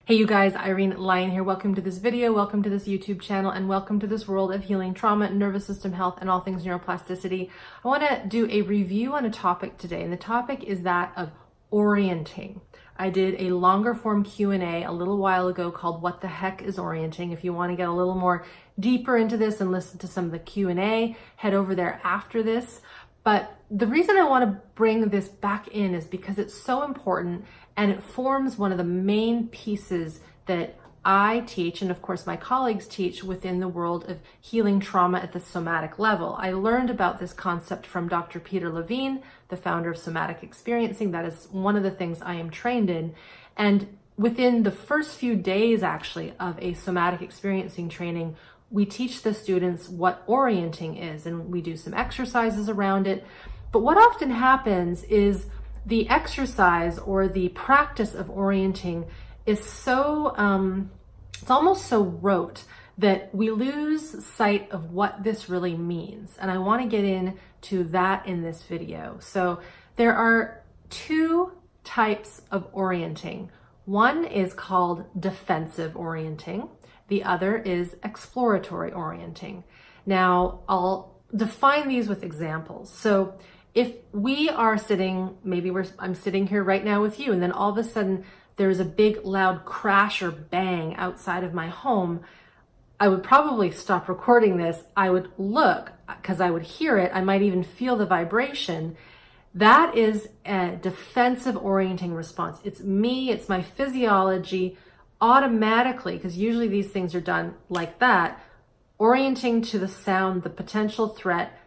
Hey you guys, Irene Lyon here. Welcome to this video, welcome to this YouTube channel, and welcome to this world of healing trauma, nervous system health, and all things neuroplasticity. I want to do a review on a topic today, and the topic is that of orienting. I did a longer form Q&A a little while ago called What the Heck is Orienting? If you want to get a little more deeper into this and listen to some of the Q&A, head over there after this. But the reason I want to bring this back in is because it's so important and it forms one of the main pieces that I teach, and of course my colleagues teach, within the world of healing trauma at the somatic level. I learned about this concept from Dr. Peter Levine, the founder of Somatic Experiencing. That is one of the things I am trained in. And within the first few days, actually, of a Somatic Experiencing training, we teach the students what orienting is, and we do some exercises around it. But what often happens is the exercise or the practice of orienting is so, it's almost so rote that we lose sight of what this really means. And I want to get into that in this video. So there are two types of orienting. One is called defensive orienting. The other is exploratory orienting. Now, I'll define these with examples. So if we are sitting, I'm sitting here right now with you, and then all of a sudden there's a big loud crash or bang outside of my home, I would probably stop recording this. I would look because I would hear it. I might even feel the vibration. That is a defensive orienting response. It's me, it's my physiology automatically, because usually these things are done like that, orienting to the sound, the potential threat,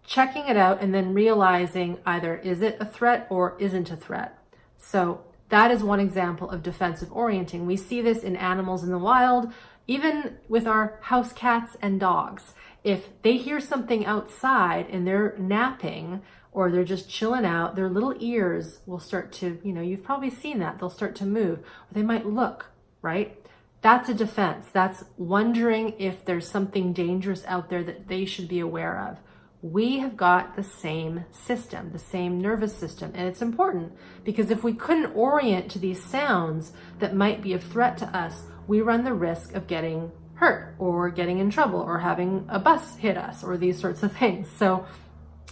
checking it out, and then realizing either is it a threat or isn't a threat. So that is one example of defensive orienting. We see this in animals in the wild, even with our house cats and dogs. If they hear something outside and they're napping or they're just chilling out, their little ears will start to, you've probably seen that, they'll start to move, or they might look, right? That's a defense. That's wondering if there's something dangerous out there that they should be aware of. We have got the same system, the same nervous system, and it's important because if we couldn't orient to these sounds that might be a threat to us, we run the risk of getting hurt or getting in trouble or having a bus hit us or these sorts of things. So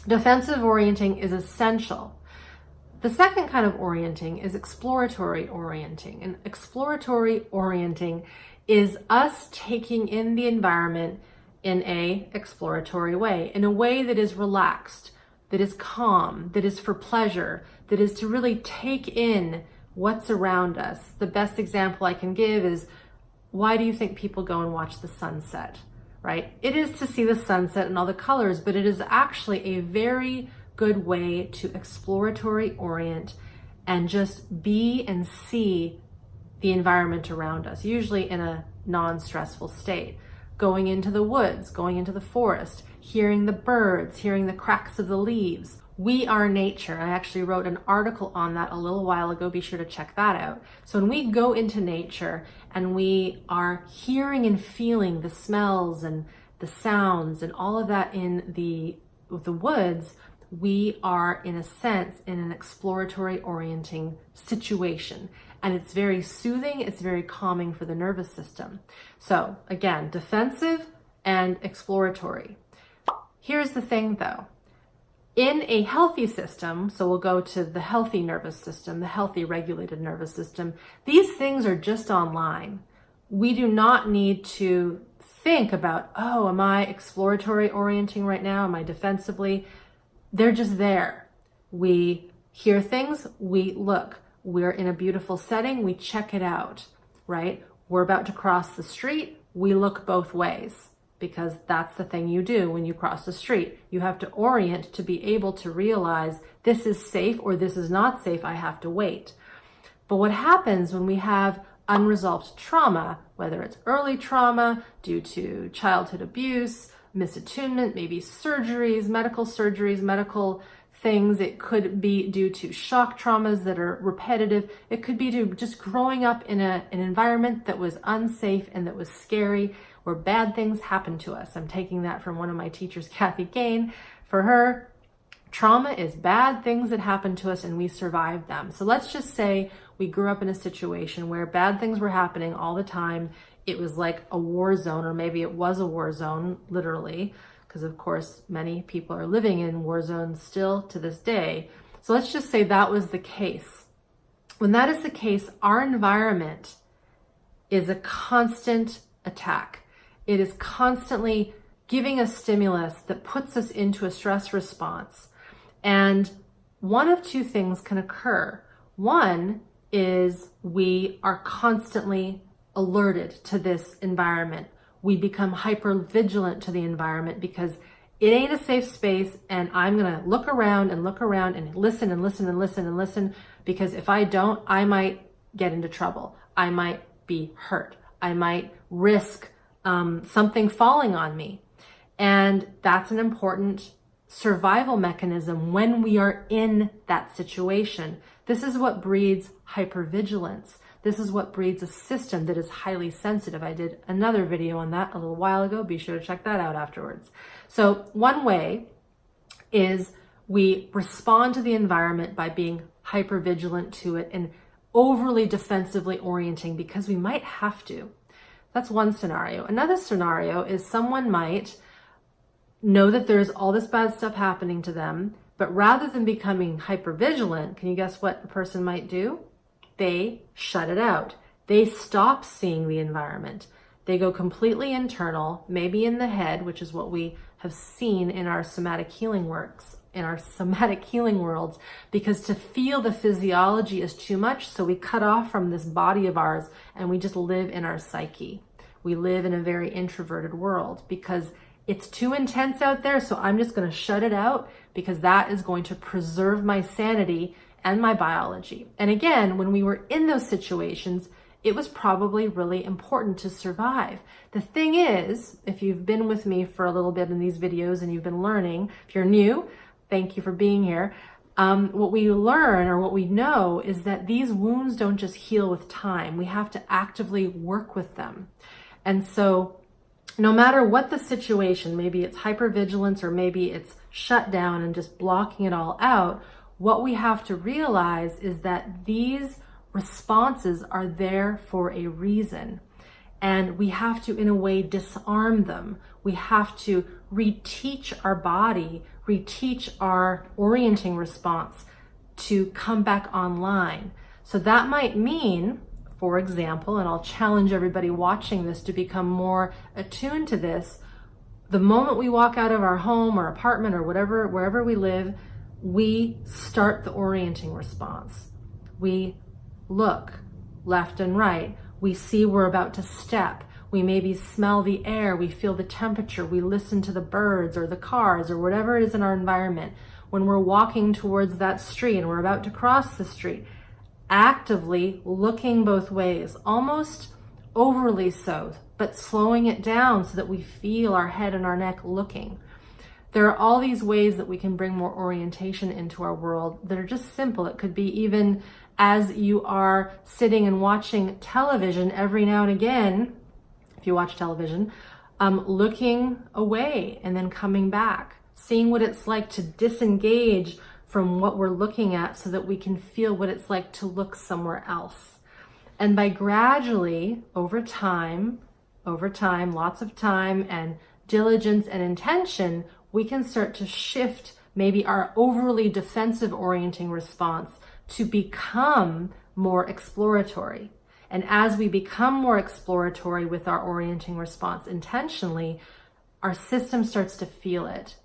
defensive orienting is essential. The second kind of orienting is exploratory orienting. And exploratory orienting is us taking in the environment in a exploratory way, in a way that is relaxed, that is calm, that is for pleasure, that is to really take in what's around us. The best example I can give is, why do you think people go and watch the sunset, right? It is to see the sunset and all the colors, but it is actually a very good way to exploratory orient and just be and see the environment around us, usually in a non-stressful state. Going into the woods, going into the forest, hearing the birds, hearing the cracks of the leaves. We are nature. I actually wrote an article on that a little while ago. Be sure to check that out. So when we go into nature and we are hearing and feeling the smells and the sounds and all of that in the woods, we are, in a sense, in an exploratory orienting situation. And it's very soothing, it's very calming for the nervous system. So again, defensive and exploratory. Here's the thing though. In a healthy system, so we'll go to the healthy nervous system, the healthy regulated nervous system, these things are just online. We do not need to think about, oh, am I exploratory orienting right now? Am I defensively? They're just there. We hear things, we look. We're in a beautiful setting, we check it out, right? We're about to cross the street, we look both ways, because that's the thing you do when you cross the street. You have to orient to be able to realize this is safe or this is not safe, I have to wait. But what happens when we have unresolved trauma, whether it's early trauma due to childhood abuse, misattunement, maybe surgeries, medical things. It could be due to shock traumas that are repetitive. It could be due to just growing up in an environment that was unsafe and that was scary, where bad things happened to us. I'm taking that from one of my teachers, Kathy Gain. For her, trauma is bad things that happen to us and we survive them. So let's just say we grew up in a situation where bad things were happening all the time. It was like a war zone, or maybe it was a war zone, literally, because of course, many people are living in war zones still to this day. So let's just say that was the case. When that is the case, our environment is a constant attack. It is constantly giving us stimulus that puts us into a stress response. And one of two things can occur. One is we are constantly alerted to this environment. We become hypervigilant to the environment because it ain't a safe space, and I'm gonna look around and listen and listen and listen and listen, because if I don't, I might get into trouble. I might be hurt. I might risk something falling on me. And that's an important survival mechanism when we are in that situation. This is what breeds hypervigilance. This is what breeds a system that is highly sensitive. I did another video on that a little while ago. Be sure to check that out afterwards. So one way is we respond to the environment by being hypervigilant to it and overly defensively orienting because we might have to. That's one scenario. Another scenario is someone might know that there's all this bad stuff happening to them, but rather than becoming hypervigilant, can you guess what a person might do? They shut it out. They stop seeing the environment. They go completely internal, maybe in the head, which is what we have seen in our somatic healing works, in our somatic healing worlds, because to feel the physiology is too much, so we cut off from this body of ours and we just live in our psyche. We live in a very introverted world because it's too intense out there, so I'm just going to shut it out because that is going to preserve my sanity and my biology. And again, when we were in those situations, it was probably really important to survive. The thing is, if you've been with me for a little bit in these videos and you've been learning, if you're new, thank you for being here. What we learn, or what we know, is that these wounds don't just heal with time. We have to actively work with them. And so no matter what the situation, maybe it's hypervigilance or maybe it's shut down and just blocking it all out, what we have to realize is that these responses are there for a reason. And we have to, in a way, disarm them. We have to reteach our body, reteach our orienting response to come back online. So that might mean, for example, and I'll challenge everybody watching this to become more attuned to this, the moment we walk out of our home or apartment or whatever, wherever we live, we start the orienting response. We look left and right. We see we're about to step. We maybe smell the air. We feel the temperature. We listen to the birds or the cars or whatever it is in our environment. When we're walking towards that street and we're about to cross the street, actively looking both ways, almost overly so, but slowing it down so that we feel our head and our neck looking. There are all these ways that we can bring more orientation into our world that are just simple. It could be even as you are sitting and watching television every now and again, if you watch television, looking away and then coming back, seeing what it's like to disengage from what we're looking at so that we can feel what it's like to look somewhere else. And by gradually, over time, lots of time and diligence and intention, we can start to shift maybe our overly defensive orienting response to become more exploratory. And as we become more exploratory with our orienting response intentionally, our system starts to feel it.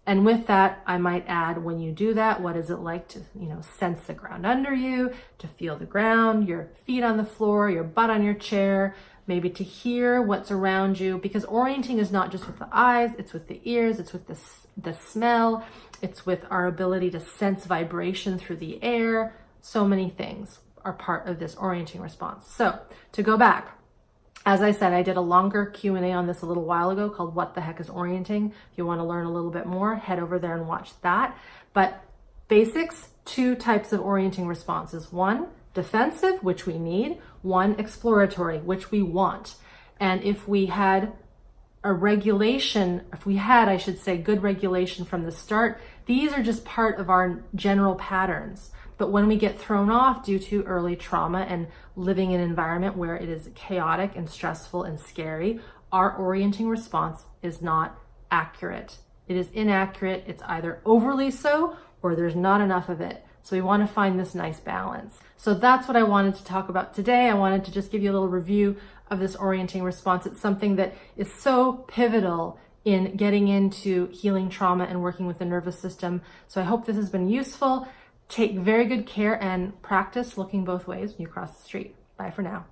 And with that, I might add, when you do that, what is it like to, sense the ground under you, to feel the ground, your feet on the floor, your butt on your chair, maybe to hear what's around you, because orienting is not just with the eyes, it's with the ears, it's with the smell, it's with our ability to sense vibration through the air. So many things are part of this orienting response. So to go back, as I said, I did a longer Q&A on this a little while ago called What the Heck is Orienting? If you want to learn a little bit more, head over there and watch that. But basics, 2 types of orienting responses. 1, defensive, which we need. 1, exploratory, which we want. And if we had a regulation, I should say, good regulation from the start, these are just part of our general patterns. But when we get thrown off due to early trauma and living in an environment where it is chaotic and stressful and scary, our orienting response is not accurate. It is inaccurate. It's either overly so or there's not enough of it. So we want to find this nice balance. So that's what I wanted to talk about today. I wanted to just give you a little review of this orienting response. It's something that is so pivotal in getting into healing trauma and working with the nervous system. So I hope this has been useful. Take very good care and practice looking both ways when you cross the street. Bye for now.